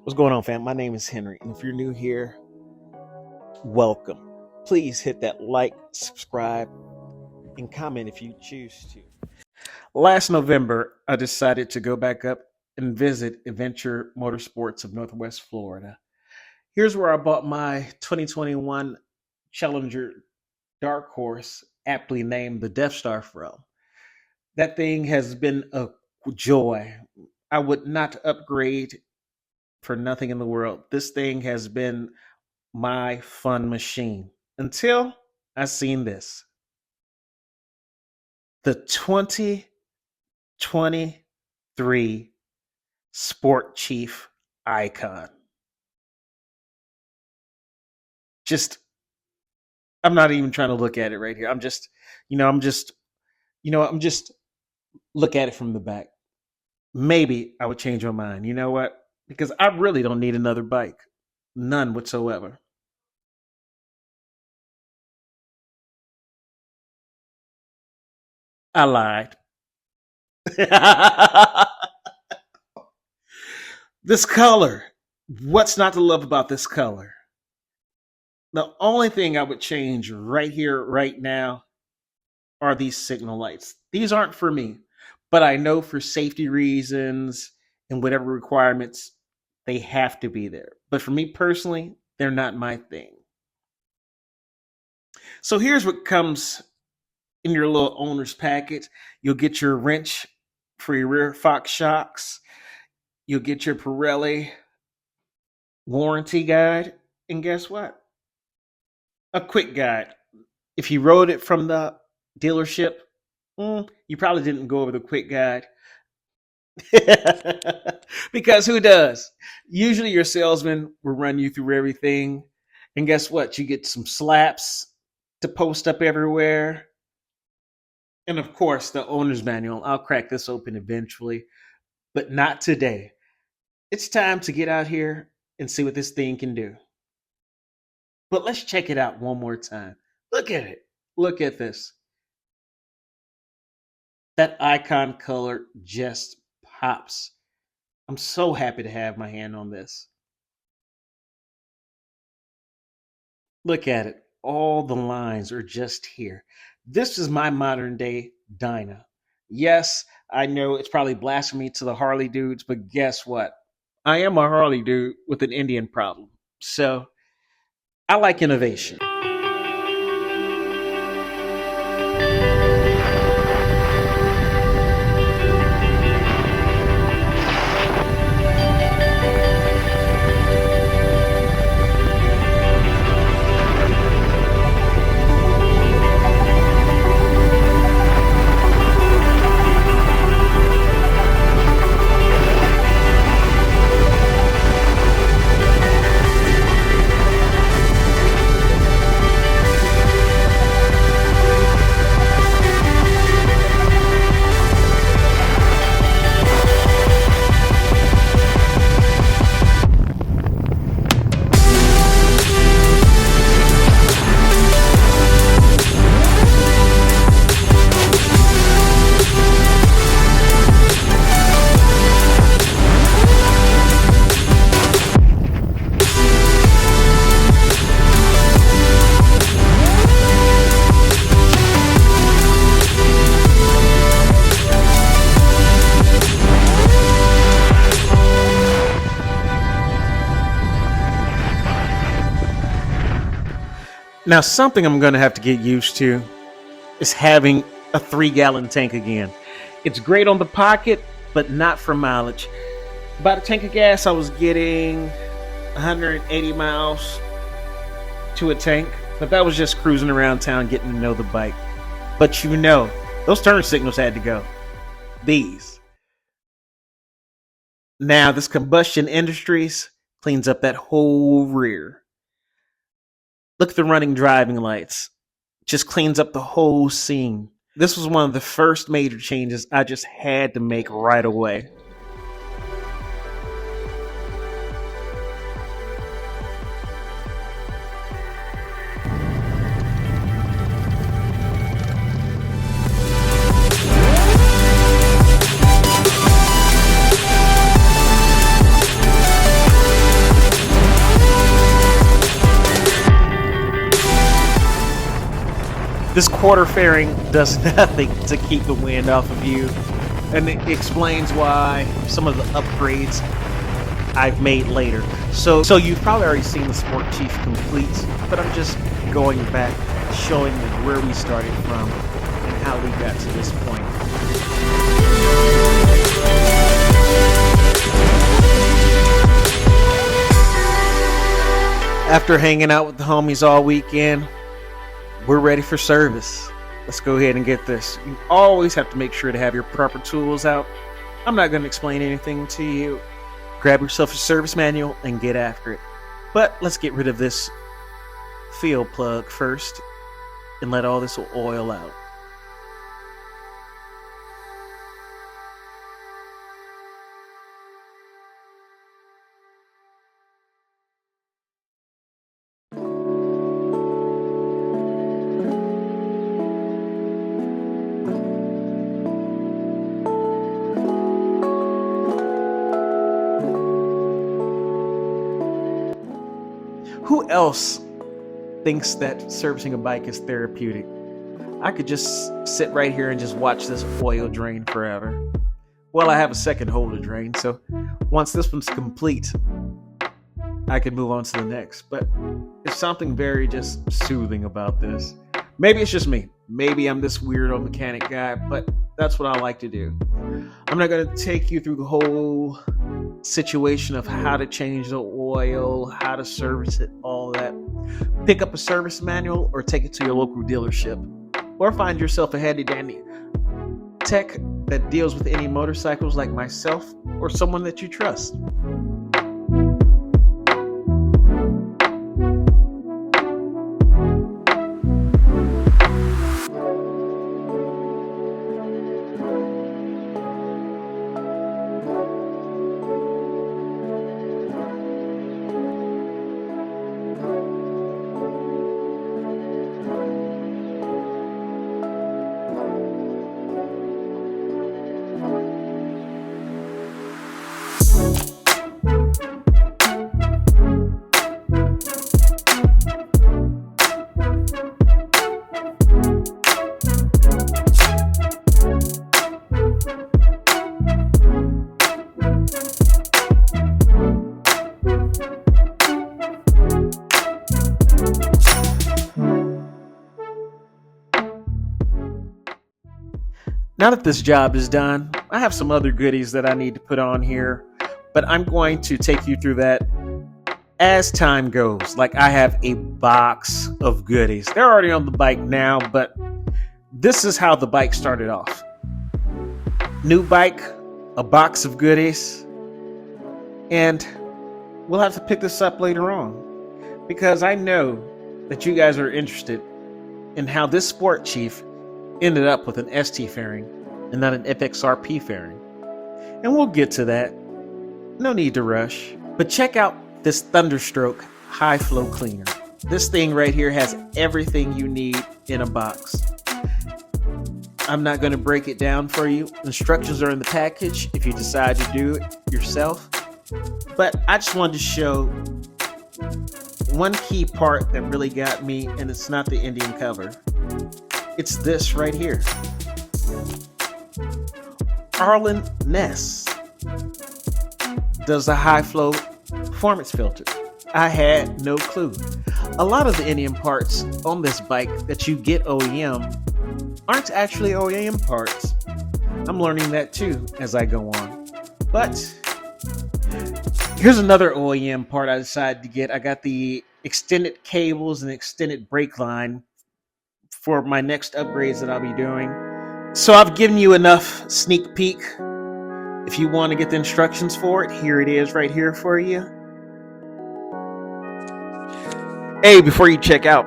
What's going on, fam? My name is Henry, and if you're new here, welcome. Please hit that like, subscribe, and comment if you choose to. Last November, I decided to go back up and visit Adventure Motorsports of Northwest Florida. Here's where I bought my 2021 Challenger Dark Horse, aptly named the Death Star from. That thing has been a joy. I would not upgrade for nothing in the world. This thing has been my fun machine until I seen this. The 2023 Sport Chief Icon. I'm not even trying to look at it right here. I'm just look at it from the back. Maybe I would change my mind. You know what? Because I really don't need another bike. None whatsoever. I lied. This color. What's not to love about this color? The only thing I would change right here, right now, are these signal lights. These aren't for me, but I know for safety reasons and whatever requirements, they have to be there. But for me personally, they're not my thing. So here's what comes in your little owner's package. You'll get your wrench for your rear Fox shocks. You'll get your Pirelli warranty guide. And guess what? A quick guide. If you rode it from the dealership, you probably didn't go over the quick guide. Because who does? Usually your salesman will run you through everything. And guess what? You get some slaps to post up everywhere. And of course, the owner's manual. I'll crack this open eventually, but not today. It's time to get out here and see what this thing can do. But let's check it out one more time. Look at it. Look at this. That icon color just pops. I'm so happy to have my hand on this. Look at it. All the lines are just here. This is my modern day Dyna. Yes, I know it's probably blasphemy to the Harley dudes, but guess what? I am a Harley dude with an Indian problem. So I like innovation. Now, something I'm going to have to get used to is having a 3-gallon tank again. It's great on the pocket, but not for mileage. About a tank of gas, I was getting 180 miles to a tank, but that was just cruising around town getting to know the bike. But those turn signals had to go. These. Now, this Combustion Industries cleans up that whole rear. Look at the running driving lights. Just cleans up the whole scene. This was one of the first major changes I just had to make right away. This quarter fairing does nothing to keep the wind off of you, and it explains why some of the upgrades I've made later. So you've probably already seen the Sport Chief complete, but I'm just going back, showing you where we started from and how we got to this point. After hanging out with the homies all weekend, we're ready for service. Let's go ahead and get this. You always have to make sure to have your proper tools out. I'm not going to explain anything to you. Grab yourself a service manual and get after it. But let's get rid of this field plug first and let all this oil out. Who else thinks that servicing a bike is therapeutic? I could just sit right here and just watch this oil drain forever. Well, I have a second hole to drain, so once this one's complete, I can move on to the next. But there's something very just soothing about this. Maybe it's just me. Maybe I'm this weirdo mechanic guy, but that's what I like to do. I'm not going to take you through the whole situation of how to change the oil, how to service it, all that. Pick up a service manual or take it to your local dealership, or find yourself a handy dandy tech that deals with any motorcycles like myself or someone that you trust. Now that this job is done, I have some other goodies that I need to put on here, but I'm going to take you through that as time goes. Like, I have a box of goodies. They're already on the bike now, but this is how the bike started off. New bike, a box of goodies, and we'll have to pick this up later on because I know that you guys are interested in how this Sport Chief ended up with an ST fairing and not an FXRP fairing. And we'll get to that. No need to rush. But check out this Thunderstroke high flow cleaner. This thing right here has everything you need in a box. I'm not going to break it down for you. Instructions are in the package if you decide to do it yourself. But I just wanted to show one key part that really got me, and it's not the Indian cover. It's this right here. Arlen Ness does a high flow performance filter. I had no clue. A lot of the Indian parts on this bike that you get OEM aren't actually OEM parts. I'm learning that too as I go on. But here's another OEM part I decided to get. I got the extended cables and extended brake line for my next upgrades that I'll be doing. So I've given you enough sneak peek. If you want to get the instructions for it, here it is right here for you. Hey, before you check out,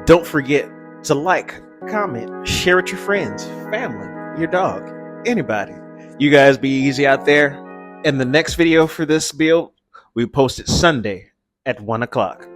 don't forget to like, comment, share with your friends, family, your dog, anybody. You guys be easy out there. And the next video for this build, we post it Sunday at 1 o'clock.